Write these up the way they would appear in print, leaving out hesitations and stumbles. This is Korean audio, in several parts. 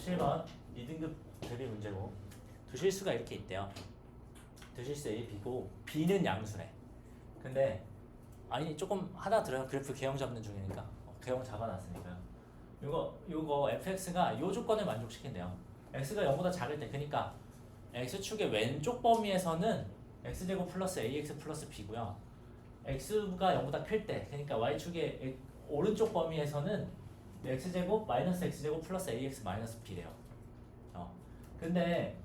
17번 2등급 대비 문제고 두 실수가 이렇게 있대요. 두 실수 A, B고 B는 양수래. 근데 아니 조금 하나 들어요. 그래프 개형 잡는 중이니까 개형 잡아놨으니까요. 요거 fx가 요 조건을 만족시킨대요. x가 0보다 작을 때 그러니까 x축의 왼쪽 범위에서는 x제곱 플러스 ax 플러스 b고요. x가 0보다 클 때 그러니까 y축의 오른쪽 범위에서는 x제곱 마이너스 x제곱 플러스 ax 마이너스 b래요. 근데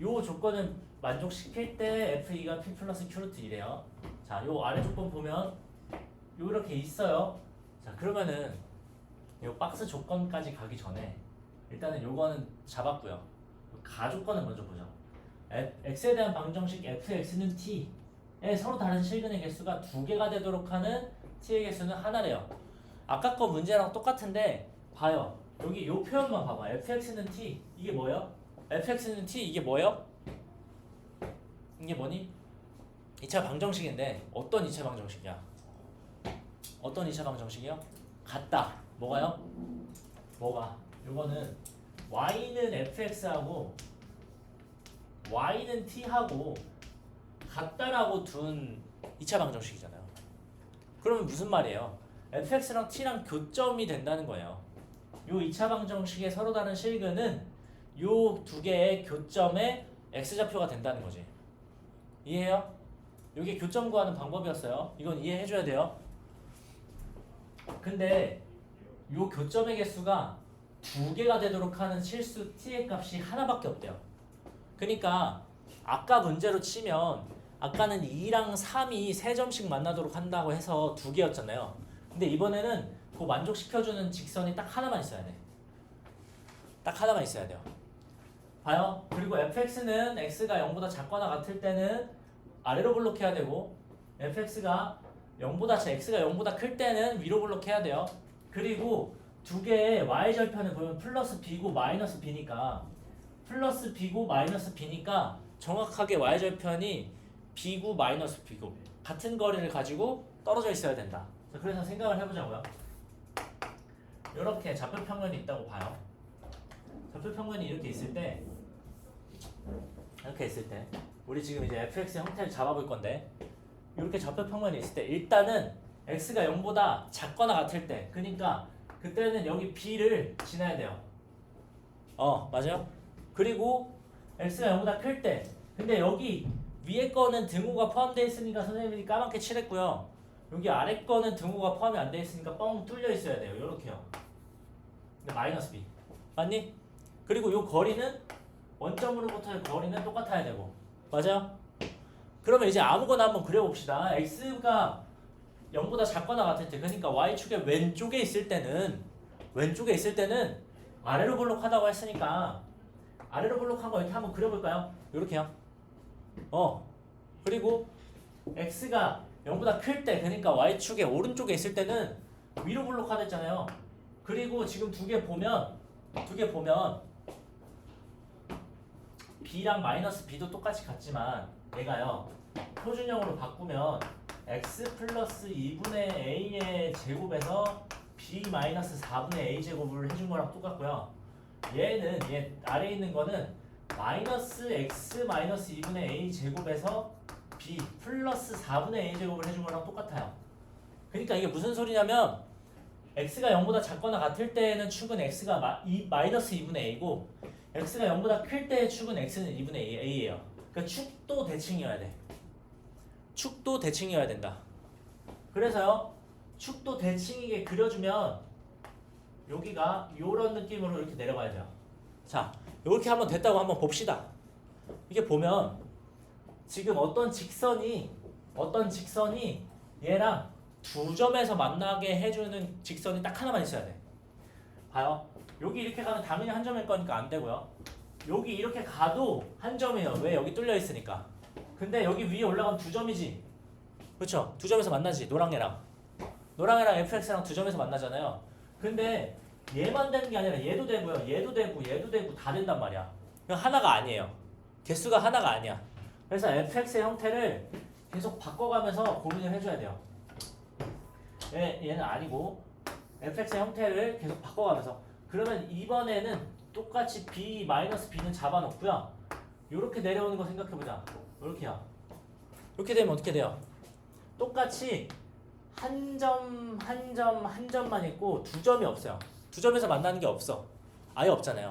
요 조건을 만족시킬 때 f2가 p 플러스 q 루트 2래요. 자, 요 아래 조건 보면 요렇게 있어요. 자, 그러면은 요 박스 조건까지 가기 전에 일단은 요거는 잡았고요. 가조건을 먼저 보죠. x에 대한 방정식 fx는 t에 서로 다른 실근의 개수가 2개가 되도록 하는 t의 개수는 하나래요. 아까 거 문제랑 똑같은데 봐요. 여기 요 표현만 봐봐. fx는 t 이게 뭐예요? fx는 t 이게 뭐예요? 이게 뭐니? 2차 방정식인데 어떤 2차 방정식이야? 어떤 2차 방정식이요? 같다. 뭐가요? 뭐가? 요거는 y는 fx하고 y는 t하고 같다라고 둔 2차 방정식이잖아요. 그러면 무슨 말이에요? fx랑 t랑 교점이 된다는 거예요. 요 2차 방정식의 서로 다른 실근은 요 두 개의 교점의 x좌표가 된다는 거지. 이해해요? 이게 교점 구하는 방법이었어요. 이건 이해해줘야 돼요. 근데 요 교점의 개수가 2개가 되도록 하는 실수 t의 값이 하나밖에 없대요. 그러니까 아까 문제로 치면 아까는 2랑 3이 3점씩 만나도록 한다고 해서 2개였잖아요. 근데 이번에는 그 만족시켜주는 직선이 딱 하나만 있어야 돼. 딱 하나만 있어야 돼요. 봐요. 그리고 fx는 x가 0보다 작거나 같을 때는 아래로 블록해야 되고 fx가 0보다 x가 0보다 클 때는 위로 블록해야 돼요. 그리고 두 개의 y절편을 보면 플러스 b고 마이너스 b니까 플러스 b고 마이너스 b니까 정확하게 y절편이 b고 마이너스 b고 같은 거리를 가지고 떨어져 있어야 된다. 그래서 생각을 해보자고요. 이렇게 좌표평면이 있다고 봐요. 좌표평면이 이렇게 있을 때 우리 지금 이제 fx의 형태를 잡아볼 건데 이렇게 좌표평면이 있을 때 일단은 x가 0보다 작거나 같을 때 그러니까 그때는 여기 b를 지나야 돼요. 맞아요. 그리고 x가 0보다 클 때 근데 여기 위에 거는 등호가 포함되어 있으니까 선생님이 까맣게 칠했고요. 여기 아래 거는 등호가 포함이 안 되어 있으니까 뻥 뚫려 있어야 돼요. 요렇게요. 마이너스 b 맞니? 그리고 요 거리는 원점으로부터의 거리는 똑같아야 되고 맞아요? 그러면 이제 아무거나 한번 그려봅시다. x가 0보다 작거나 같을 때 그러니까 y축의 왼쪽에 있을 때는 아래로 블록하다고 했으니까 아래로 블록한 거 이렇게 한번 그려볼까요? 요렇게요. 그리고 x가 0보다 클 때 그러니까 y축의 오른쪽에 있을 때는 위로 블록하다 했잖아요. 그리고 지금 두 개 보면 b랑 마이너스 b도 똑같이 같지만 얘가요 표준형으로 바꾸면 x 플러스 2분의 a의 제곱에서 b 마이너스 4분의 a 제곱을 해준 거랑 똑같고요. 얘 아래에 있는 거는 마이너스 x 마이너스 2분의 a 제곱에서 b 플러스 4분의 a 제곱을 해준 거랑 똑같아요. 그러니까 이게 무슨 소리냐면 x가 0보다 작거나 같을 때는 축은 x가 마이너스 2분의 a고 x가 0보다 클 때의 축은 x는 2분의 a예요. 그러니까 축도 대칭이어야 돼. 축도 대칭이어야 된다. 그래서요 축도 대칭이게 그려주면 여기가 요런 느낌으로 이렇게 내려가야 돼요. 자, 이렇게 한번 됐다고 한번 봅시다. 이게 보면 지금 어떤 직선이 얘랑 두 점에서 만나게 해주는 직선이 딱 하나만 있어야 돼. 봐요. 여기 이렇게 가면 당연히 한 점일 거니까 안 되고요. 여기 이렇게 가도 한 점이에요. 왜? 여기 뚫려 있으니까. 근데 여기 위에 올라가면 두 점이지. 그렇죠? 두 점에서 만나지. 노랑이랑 fx랑 두 점에서 만나잖아요. 근데 얘만 되는 게 아니라 얘도 되고요. 얘도 되고 다 된단 말이야. 그냥 하나가 아니에요. 개수가 하나가 아니야. 그래서 fx의 형태를 계속 바꿔가면서 고민을 해줘야 돼요. 얘는 아니고 fx의 형태를 계속 바꿔가면서 그러면 이번에는 똑같이 b 마이너스 b는 잡아놓고요. 요렇게 내려오는 거 생각해보자. 요렇게요. 이렇게 되면 어떻게 돼요? 똑같이 한 점만 있고 두 점이 없어요. 두 점에서 만나는 게 없어. 아예 없잖아요.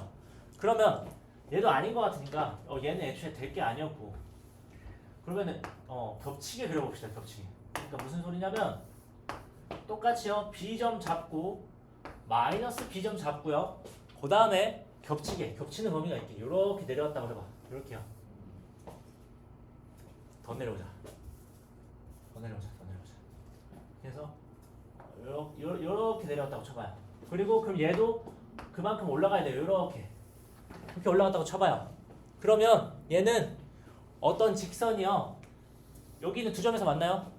그러면 얘도 아닌 것 같으니까 얘는 애초에 될 게 아니었고, 그러면은 겹치게 그려봅시다. 겹치게. 그러니까 무슨 소리냐면 똑같이요. b점 잡고 마이너스 b점 잡고요. 그 다음에 겹치는 범위가 있게 이렇게 내려왔다 그래봐. 이렇게요. 더 내려오자. 그래서 이렇게 내려왔다고 쳐봐요. 그리고 그럼 얘도 그만큼 올라가야 돼요. 이렇게 올라갔다고 쳐봐요. 그러면 얘는 어떤 직선이요. 여기는 두 점에서 만나요.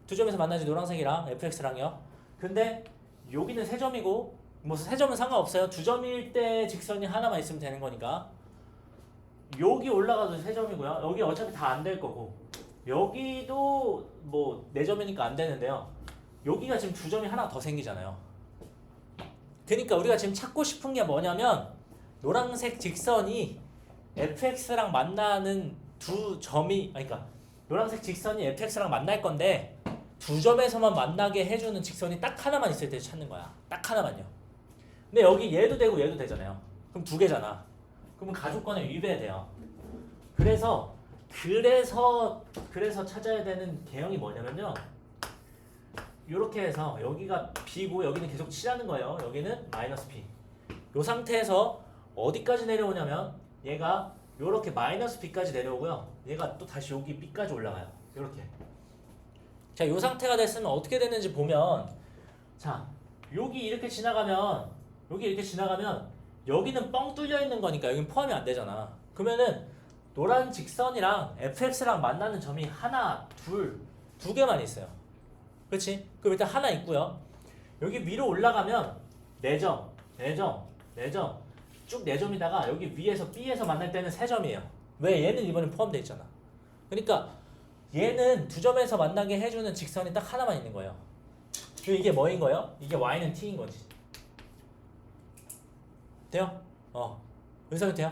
두 점에서 만나지, 노란색이랑 fx랑요. 근데 여기는 세 점이고, 뭐 세 점은 상관없어요. 두 점일 때 직선이 하나만 있으면 되는 거니까. 여기 올라가도 세 점이고요. 여기 어차피 다 안 될 거고, 여기도 뭐 네 점이니까 안 되는데요. 여기가 지금 두 점이 하나 더 생기잖아요. 그러니까 우리가 지금 찾고 싶은 게 뭐냐면 노란색 직선이 fx랑 만나는 두 점이, 그러니까 노란색 직선이 fx랑 만날 건데 두 점에서만 만나게 해주는 직선이 딱 하나만 있을 때 찾는 거야. 딱 하나만요. 근데 여기 얘도 되고 얘도 되잖아요. 그럼 두 개잖아. 그러면 가족권에 위배해야 돼요. 그래서 찾아야 되는 개형이 뭐냐면요. 이렇게 해서 여기가 b고 여기는 계속 치라는 거예요. 여기는 마이너스 b. 이 상태에서 어디까지 내려오냐면 얘가 이렇게 마이너스 b까지 내려오고요. 얘가 또 다시 여기 b까지 올라가요. 이렇게. 자, 이 상태가 됐으면 어떻게 되는지 보면, 자, 여기 이렇게 지나가면 여기는 뻥 뚫려 있는 거니까 여기는 포함이 안 되잖아. 그러면은 노란 직선이랑 fx랑 만나는 점이 하나, 두 개만 있어요. 그렇지? 그럼 일단 하나 있고요. 여기 위로 올라가면 4점, 4점, 4점, 쭉 4점이다가 여기 위에서 B에서 만날 때는 3점이에요. 왜? 얘는 이번에 포함되어 있잖아. 그러니까 얘는 두 점에서 만나게 해주는 직선이 딱 하나만 있는 거예요. 그리고 이게 뭐인 거예요? 이게 Y는 T인 거지. 돼요? 의사가 돼요?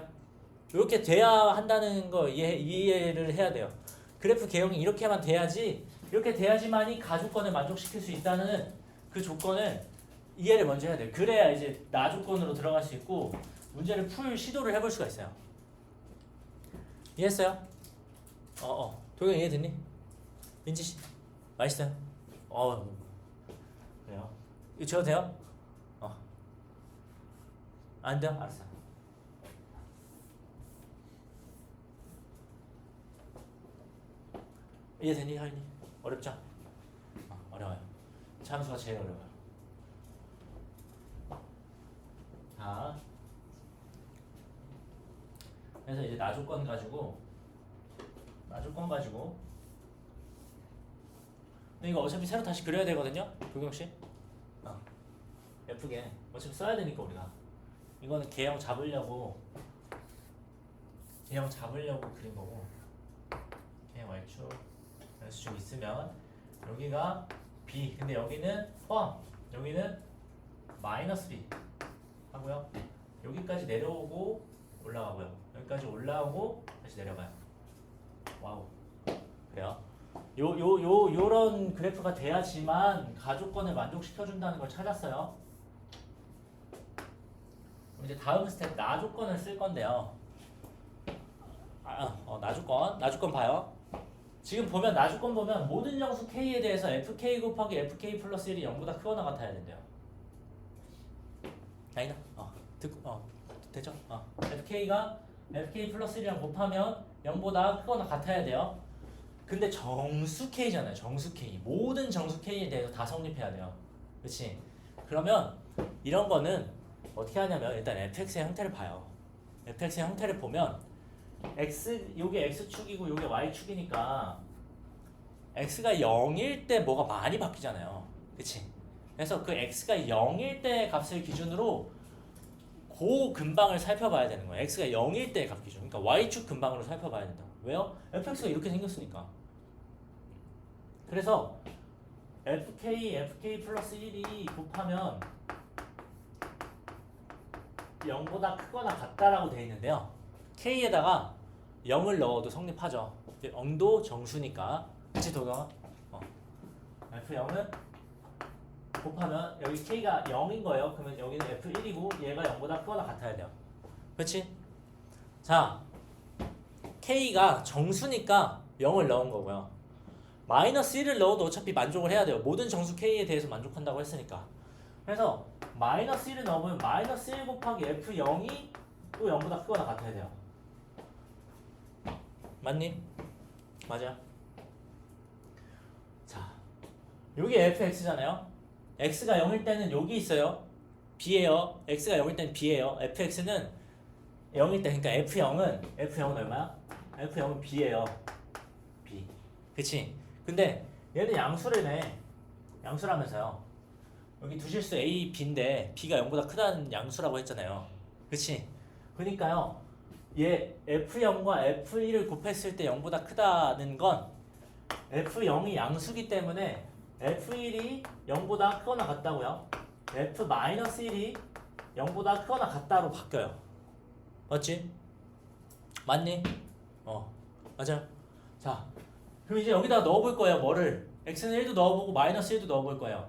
이렇게 돼야 한다는 거 이해를 해야 돼요. 그래프 개형이 이렇게만 돼야지, 이렇게 돼야지만이 가주권을 만족시킬 수 있다는 그 조건을 이해를 먼저 해야 돼요. 그래야 이제 나조건으로 들어갈 수 있고 문제를 풀 시도를 해볼 수가 있어요. 이해했어요? 도경 이해됐니? 민지씨 맛있어요? 그래요? 이거 줘도 돼요? 안 돼요? 알았어. 이해되니 하윤이? 어렵죠? 어려워요. 참수가 제일 어려워요. 자, 그래서 이제 나조건 가지고 근데 이거 어차피 새로 다시 그려야 되거든요? 도경씨? 예쁘게 어차피 써야 되니까 우리가 이거는 개형 잡으려고 그린 거고, 개형 Y축 X축 있으면 여기가 B, 근데 여기는 포함, 여기는 마이너스 B 하고요. 여기까지 내려오고 올라가고요. 여기까지 올라오고 다시 내려가요. 와우. 그래요. 요런 그래프가 돼야지만 가족권을 만족시켜준다는 걸 찾았어요. 그럼 이제 다음 스텝 나조건을 쓸 건데요. 나조건 봐요. 지금 보면 나조건 보면 모든 정수 K에 대해서 FK 곱하기 FK 플러스 1이 0보다 크거나 같아야 된대요. 아니다. 됐죠? FK가 FK 플러스 1이랑 곱하면 0보다 크거나 같아야 돼요. 근데 정수 K잖아요. 정수 K. 모든 정수 K에 대해서 다 성립해야 돼요. 그렇지? 그러면 이런 거는 어떻게 하냐면 일단 fx의 형태를 봐요. fx의 형태를 보면 요게 x축이고 요게 y축이니까 x가 0일 때 뭐가 많이 바뀌잖아요. 그치? 그래서 그 x가 0일 때 값을 기준으로 그 근방을 살펴봐야 되는 거예요. x가 0일 때 값 기준. 그러니까 y축 근방으로 살펴봐야 된다. 왜요? fx가 이렇게 생겼으니까. 그래서 fk 플러스 1이 곱하면 0보다 크거나 같다라고 돼 있는데요. K에다가 0을 넣어도 성립하죠. 영도 정수니까. 그치 도경아? F0은 곱하면 여기 K가 0인 거예요. 그러면 여기는 F1이고 얘가 0보다 크거나 같아야 돼요. 그렇지? 자, K가 정수니까 0을 넣은 거고요. 마이너스 1을 넣어도 어차피 만족을 해야 돼요. 모든 정수 K에 대해서 만족한다고 했으니까. 그래서 마이너스 1을 넣으면 마이너스 1 곱하기 F0이 또 0보다 크거나 같아야 돼요. 맞니? 맞아. 자, 여기 fx잖아요. x가 0일 때는 여기 있어요. b예요. x가 0일 때는 b예요. fx는 0일 때, 그러니까 F0은 얼마야? F0은 b예요. b. 그치? 근데 얘는 양수래네. 양수라면서요. 여기 두 실수 a, b인데 b가 0보다 크다는 양수라고 했잖아요. 그치? 그러니까요. 얘 F0과 F1을 곱했을 때 0보다 크다는 건 F0이 양수기 때문에 F1이 0보다 크거나 같다고요. F-1이 0보다 크거나 같다로 바뀌어요. 맞지? 맞니? 맞아요. 자, 그럼 이제 여기다 넣어볼 거예요. 뭐를? x는 1도 넣어보고 마이너스 1도 넣어볼 거예요.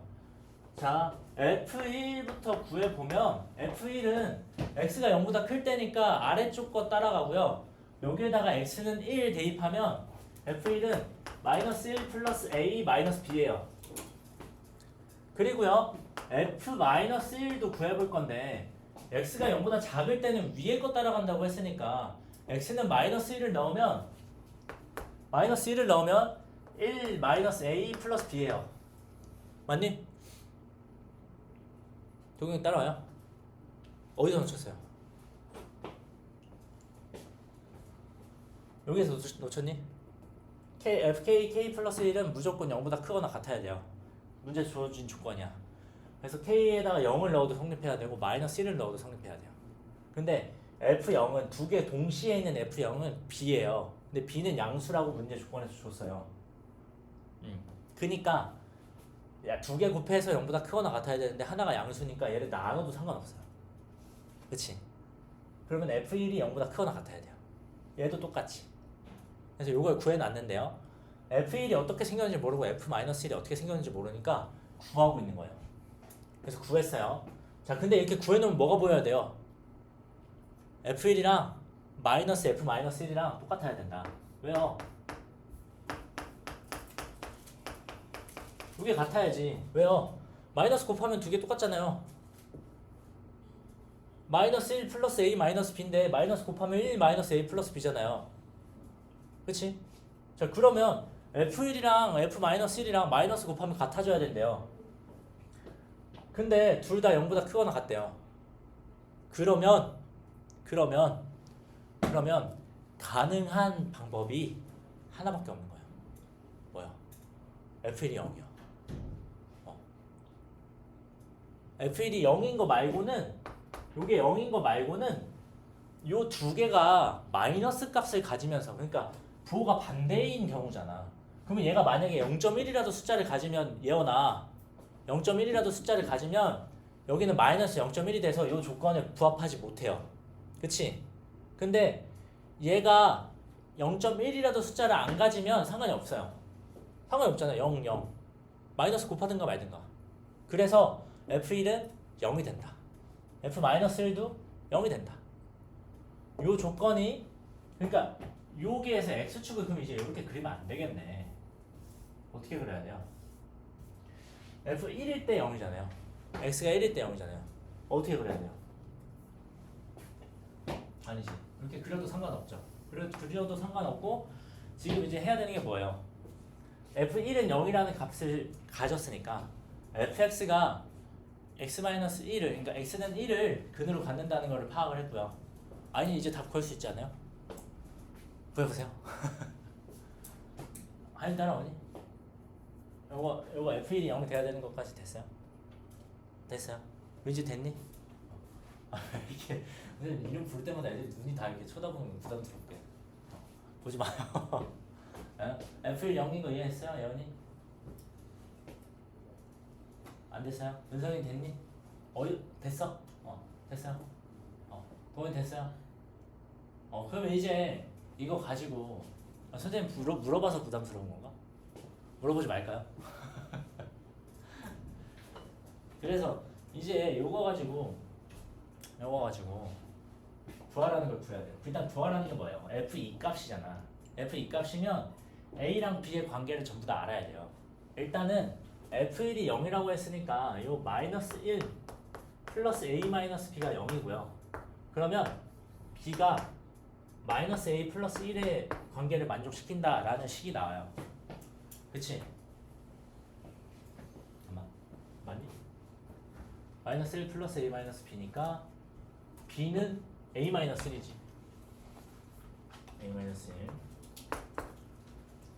자, F1부터 구해보면 F1은 x가 0보다 클 때니까 아래쪽 거 따라가고요. 여기에다가 x는 1 대입하면 F1은 마이너스 1 플러스 a 마이너스 b예요. 그리고요, F-1도 구해볼 건데 x가 0보다 작을 때는 위에 거 따라간다고 했으니까 x는 마이너스 1을 넣으면 1 마이너스 a 플러스 b예요. 맞니? 동영이 따라와요? 어디서 놓쳤어요? 여기서 놓쳤니? K 플러스 1은 무조건 0보다 크거나 같아야 돼요. 문제 주어진 조건이야. 그래서 K에다가 0을 넣어도 성립해야 되고 마이너스 1을 넣어도 성립해야 돼요. 근데 F0은 두 개 동시에 있는 F0은 B예요. 근데 B는 양수라고 문제 조건에서 줬어요. 그니까 두 개 곱해서 0보다 크거나 같아야 되는데 하나가 양수니까 얘를 나눠도 상관없어요. 그치? 그러면 F1이 0보다 크거나 같아야 돼요. 얘도 똑같이. 그래서 이걸 구해놨는데요. F1이 어떻게 생겼는지 모르고 F-1이 어떻게 생겼는지 모르니까 구하고 있는 거예요. 그래서 구했어요. 자, 근데 이렇게 구해놓으면 뭐가 보여야 돼요? F1이랑 마이너스 F-1이랑 똑같아야 된다. 왜요? 두 개 같아야지. 왜요? 마이너스 곱하면 두 개 똑같잖아요. 마이너스 1 플러스 a 마이너스 b인데 마이너스 곱하면 1 마이너스 a 플러스 b잖아요. 그치? 자, 그러면 F1이랑 F-1이랑 마이너스 곱하면 같아져야 된대요. 근데 둘 다 0보다 크거나 같대요. 그러면 가능한 방법이 하나밖에 없는 거예요. 뭐야? F1이 0이요. F1이 0인 거 말고는, 요게 0인 거 말고는 요 두 개가 마이너스 값을 가지면서, 그러니까 부호가 반대인 경우잖아. 그러면 얘가 만약에 0.1이라도 숫자를 가지면, 예언아 0.1이라도 숫자를 가지면 여기는 마이너스 0.1이 돼서 이 조건에 부합하지 못해요. 그치? 근데 얘가 0.1이라도 숫자를 안 가지면 상관이 없어요. 상관이 없잖아. 0, 0. 마이너스 곱하든가 말든가. 그래서 F1은 0이 된다. F-1도 0이 된다. 요 조건이, 그러니까 여기에서 x축을 그럼 이제 이렇게 그리면 안 되겠네. 어떻게 그려야 돼요? F1일 때 0이잖아요. x가 1일 때 0이잖아요. 어떻게 그려야 돼요? 아니지. 이렇게 그려도 상관없죠. 그려도 상관없고, 지금 이제 해야 되는 게 뭐예요? F1은 0이라는 값을 가졌으니까 fx가 x-1을, 그러니까 x는 1을 근으로 갖는다는 것을 파악을 했고요. 아니, 이제 답 구할 수 있지 않아요? 구해보세요. 아니, 따라오니? 요거 F1이 0이 돼야 되는 것까지 됐어요? 됐어요? 왠지 됐니? 이게 이름 부를 때마다 애들이 눈이 다 이렇게 쳐다보는 거 부담스럽게. 보지 마요. F1 0인 거 이해했어요, 예원이? 안 됐어요? 은성이 됐니? 됐어? 됐어요? 그건 됐어요. 그러면 이제 이거 가지고 선생님 물어봐서 부담스러운 건가? 물어보지 말까요? 그래서 이제 요거 가지고 구하라는 걸 구해야 돼요. 일단 구하라는 게 뭐예요? F2 값이잖아. F2 값이면 A랑 B의 관계를 전부 다 알아야 돼요. 일단은 F1이 0이라고 했으니까 요 마이너스 1 플러스 A 마이너스 B가 0이고요. 그러면 B가 마이너스 A 플러스 1의 관계를 만족시킨다라는 식이 나와요. 그치? 잠깐만, 맞니? 마이너스 1 플러스 A 마이너스 B니까 B는 A 마이너스 1이지. A 마이너스 1.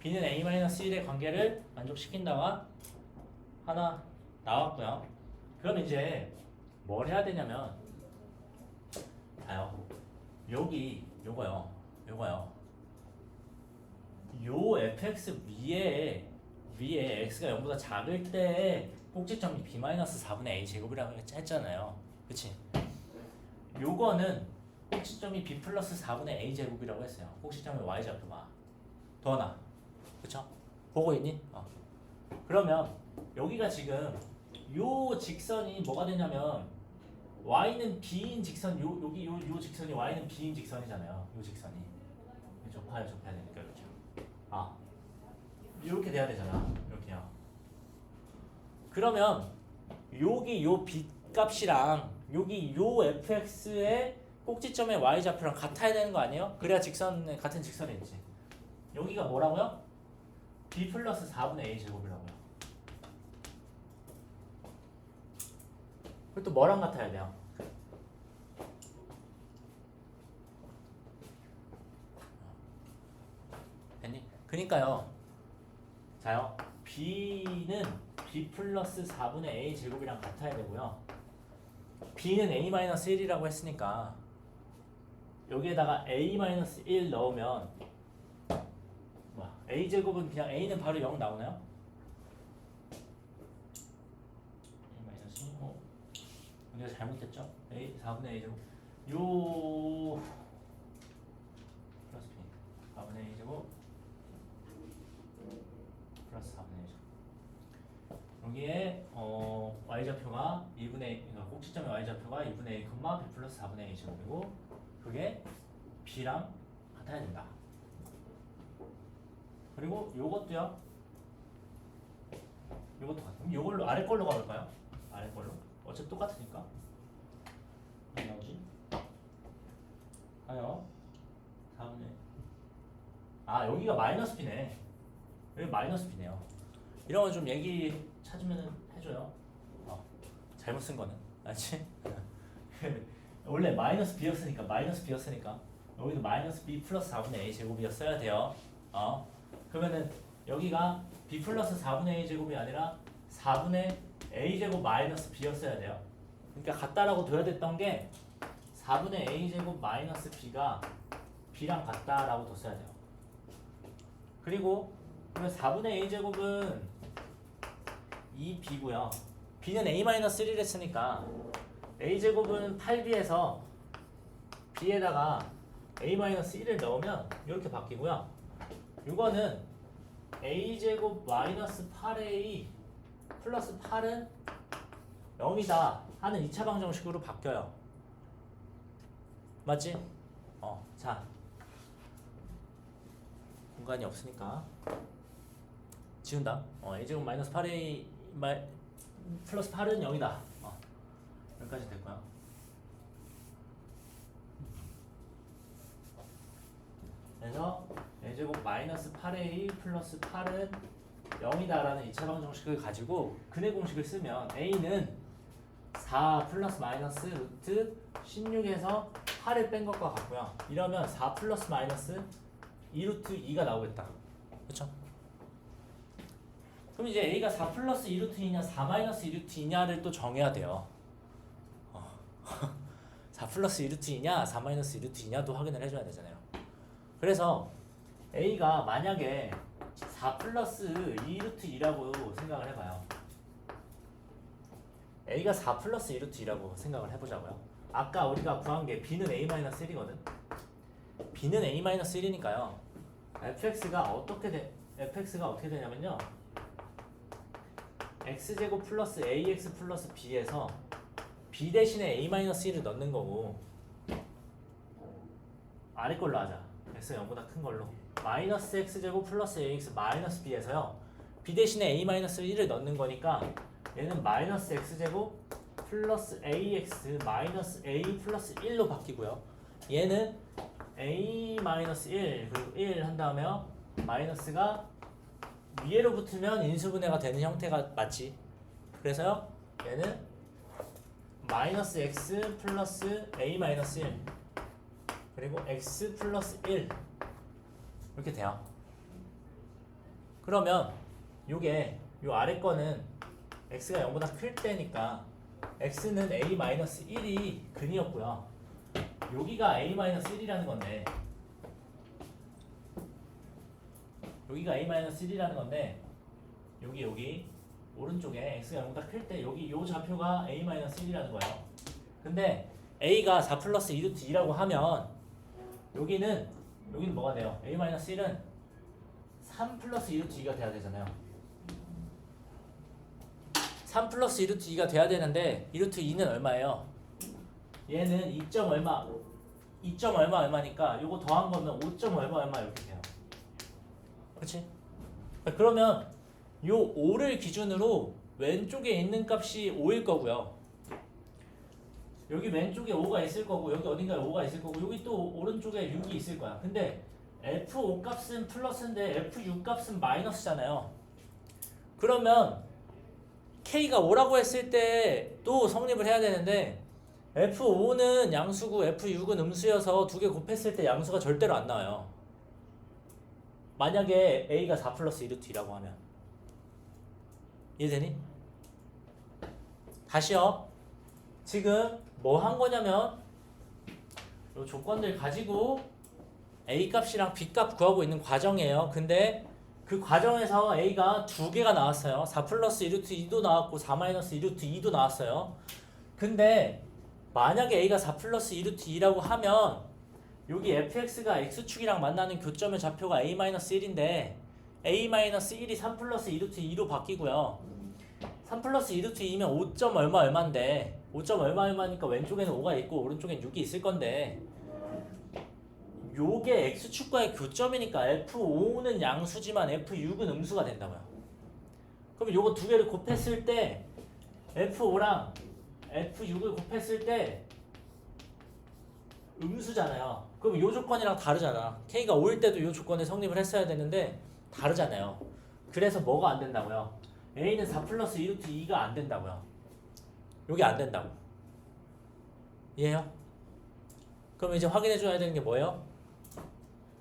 B는 A 마이너스 1의 관계를 만족시킨다가 하나 나왔고요. 그럼 이제 뭘 해야 되냐면, 자요. 요거요. 요 fx 위에 x가 0보다 작을 때 꼭지점이 b-4분의 a 제곱이라고 했잖아요. 그치? 요거는 꼭지점이 b 플러스 4분의 a 제곱이라고 했어요. 꼭지점의 y 좌표가 더하나. 그쵸? 보고 있니? 그러면 여기가 지금 요 직선이 뭐가 되냐면 y는 b인 직선, 여기 요 직선이 y는 b인 직선이잖아요. 요 직선이 접해야 되니까. 그렇죠? 이렇게 돼야 되잖아. 이렇게요. 그러면 여기 요 b 값이랑 여기 요 fx의 꼭지점의 y 좌표랑 같아야 되는 거 아니에요? 그래야 같은 직선이 있지. 여기가 뭐라고요? b 플러스 4분의 a 제곱이라고요. 그리고 또 뭐랑 같아야 돼요? 됐니? 그니까요. 자요. b는 b 플러스 4분의 a 제곱이랑 같아야 되고요. b는 a 마이너스 1이라고 했으니까 여기에다가 a 마이너스 1 넣으면 a 제곱은 그냥 a는 바로 0 나오나요? a 마이너스 1. 우리가 잘못했죠? a 4분의 a 제곱 요 플러스 b 4분의 a 제곱 플러스 4분의 a 제곱 여기에 y좌표가 2분의 그러니까 꼭지점의 y좌표가 2분의 a, b 플러스 4분의 a 제곱이고 그게 b랑 같아야 된다. 그리고 요것도요. 요것도 같아. 요걸로 아래 걸로 가볼까요? 아래 걸로. 어차피 똑같으니까. 뭐 나오지? 아요. 4분의 여기가 마이너스 b네. 여기 마이너스 b네요. 이런 거 좀 얘기 찾으면 해줘요. 잘못 쓴 거는. 알지? 원래 마이너스 b였으니까 여기도 마이너스 b 플러스 4분의 a 제곱이었어야 돼요. 그러면은 여기가 b 플러스 4분의 a 제곱이 아니라 4분의 a 제곱 마이너스 b였어야 돼요. 그러니까 같다라고 둬야 됐던 게 4분의 a 제곱 마이너스 b가 b랑 같다라고 뒀어야 돼요. 그리고 그러면 4분의 a 제곱은 2b고요. b는 a 마이너스 1을 했으니까 a 제곱은 8b에서 b에다가 a 마이너스 1을 넣으면 이렇게 바뀌고요. 이거는 a 제곱 마이너스 8a 플러스 8은 0이다 하는 2차 방정식으로 바뀌어요. 맞지? 자, 공간이 없으니까 지운다. a 제곱 마이너스 8a 플러스 8은 0이다. 여기까지 됐고요. 그래서 a제곱 마이너스 8a 플러스 8은 0이다라는 2차 방정식을 가지고 근의 공식을 쓰면 a는 4 플러스 마이너스 루트 16에서 8을 뺀 것과 같고요. 이러면 4 플러스 마이너스 2루트 2가 나오겠다. 그렇죠? 그럼 이제 a가 4 플러스 2루트 2냐 4 마이너스 2루트 2냐를 또 정해야 돼요. 4 플러스 2루트 2냐 4 마이너스 2루트 2냐도 확인을 해줘야 되잖아요. 그래서 a가 만약에 4 플러스 2루트 2라고 생각을 해봐요. a가 4 플러스 2루트 2라고 생각을 해보자고요. 아까 우리가 구한 게 b는 a-1이거든. b는 a-1이니까요. fx가 어떻게 되냐면요. x제곱 플러스 ax 플러스 b에서 b 대신에 a-1을 넣는 거고, 아래 걸로 하자. x가 0보다 큰 걸로. 마이너스 x제곱 플러스 ax 마이너스 b에서요. b 대신에 a-1을 넣는 거니까 얘는 마이너스 x제곱 플러스 ax 마이너스 a 플러스 1로 바뀌고요. 얘는 a-1 그리고 1 한 다음에요. 마이너스가 위에로 붙으면 인수분해가 되는 형태가 맞지. 그래서요. 얘는 마이너스 x 플러스 a 마이너스 1 그리고 x 플러스 1 이렇게 돼요. 그러면 요게 요 아래 거는 x가 0보다 클 때니까 x는 a-1이 근이었고요. 여기가 a-1이라는 건데, 여기가 a-1이라는 건데, 여기 오른쪽에 x가 0보다 클 때 여기 요 좌표가 a-1이라는 거예요. 근데 a가 4 플러스 2루트 2라고 하면 여기는 뭐가 돼요? a-1은 3 플러스 2루트 2가 돼야 되잖아요. 3 플러스 2루트 2가 돼야 되는데 2루트 2는 얼마예요? 얘는 2점 얼마니까 요거 더한 거면 5점 얼마 이렇게 돼요. 그렇지? 그러면 요 5를 기준으로 왼쪽에 있는 값이 5일 거고요. 여기 왼쪽에 5가 있을 거고, 여기 어딘가에 5가 있을 거고, 여기 또 오른쪽에 6이 있을 거야. 근데 F5 값은 플러스인데 F6 값은 마이너스잖아요. 그러면 K가 5라고 했을 때 또 성립을 해야 되는데, F5는 양수고 F6은 음수여서 두 개 곱했을 때 양수가 절대로 안 나와요. 만약에 A가 4 플러스 2루트 2라고 하면. 이해되니? 다시요. 지금 뭐 한 거냐면 이 조건들 가지고 A 값이랑 B 값 구하고 있는 과정이에요. 근데 그 과정에서 A가 두 개가 나왔어요. 4 플러스 2루트 2도 나왔고 4 마이너스 2루트 2도 나왔어요. 근데 만약에 A가 4 플러스 2루트 2라고 하면 여기 fx가 x축이랑 만나는 교점의 좌표가 a-1인데 a-1이 3 플러스 2루트 2로 바뀌고요. 3 플러스 2루트 2면 5점 얼마인데 5점 얼마니까 왼쪽에는 5가 있고 오른쪽엔 6이 있을 건데, 요게 x축과의 교점이니까 f5는 양수지만 f6은 음수가 된다고요. 그럼 요거 두 개를 곱했을 때 f5랑 f6을 곱했을 때 음수잖아요. 그럼 요 조건이랑 다르잖아. k가 5일 때도 요 조건에 성립을 했어야 되는데 다르잖아요. 그래서 뭐가 안 된다고요? a는 4 플러스 2루트 2가 안 된다고요. 요게 안 된다고. 이해해요? 그럼 이제 확인해 줘야 되는 게 뭐예요?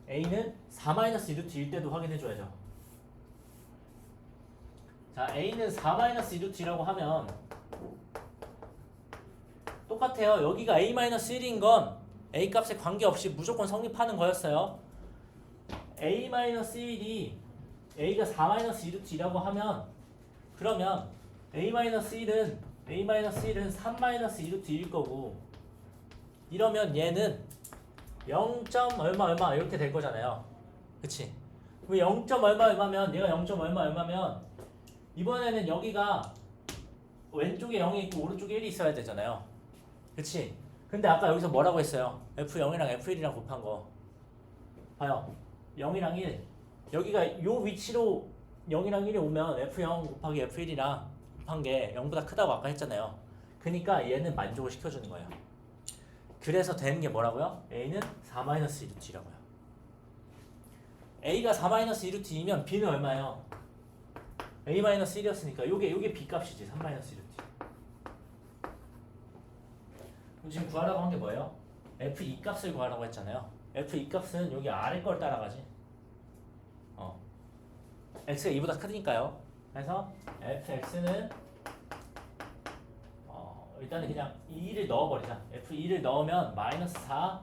a는 4 마이너스 2루트 1 때도 확인해 줘야죠. 자, a는 4 마이너스 2루트 2라고 하면 똑같아요. 여기가 a-1인 건 a 값에 관계없이 무조건 성립하는 거였어요. a-1이 a가 4-2루트 2라고 하면, 그러면 a-1은 3-2루트 2일 거고, 이러면 얘는 0. 얼마 이렇게 될 거잖아요. 그치? 그럼 0. 얼마면 얘가 0. 얼마면 이번에는 여기가 왼쪽에 0이 있고 오른쪽에 1이 있어야 되잖아요. 그치? 근데 아까 여기서 뭐라고 했어요? F0이랑 F1이랑 곱한 거 봐요. 0이랑 1 여기가 요 위치로 0이랑 1이 오면 F0 곱하기 F1이랑 곱한 게 0보다 크다고 아까 했잖아요. 그러니까 얘는 만족을 시켜주는 거예요. 그래서 되는 게 뭐라고요? A는 4-2루트 2라고요. A가 4-2루트 2면 B는 얼마예요? A-1이었으니까 요게 B 값이지. 3-2루트 2. 지금 구하라고 한 게 뭐예요? F2 값을 구하라고 했잖아요. F2 값은 여기 아래 걸 따라가지. x가 2보다 크니까요. 그래서 fx는 일단은 그냥 2를 넣어버리자. F2를 넣으면 마이너스 4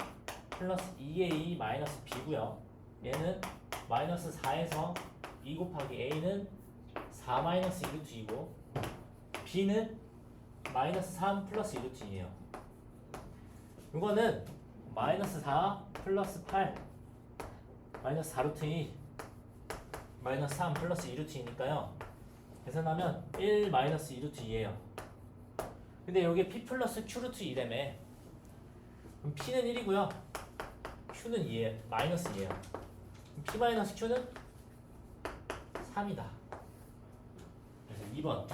플러스 2a 마이너스 b고요. 얘는 마이너스 4에서 2 곱하기 a는 4 마이너스 2루트 2고 b는 마이너스 3 플러스 2루트 2예요. 이거는 마이너스 4 플러스 8 마이너스 4루트 2 마이너스 3 플러스 2루트 2니까요. 계산하면 1 마이너스 2루트 2예요. 근데 여기 p 플러스 q루트 2라며. 그럼 p는 1이고요. q는 2에 마이너스 2예요. p 마이너스 q는 3이다. 그래서 2번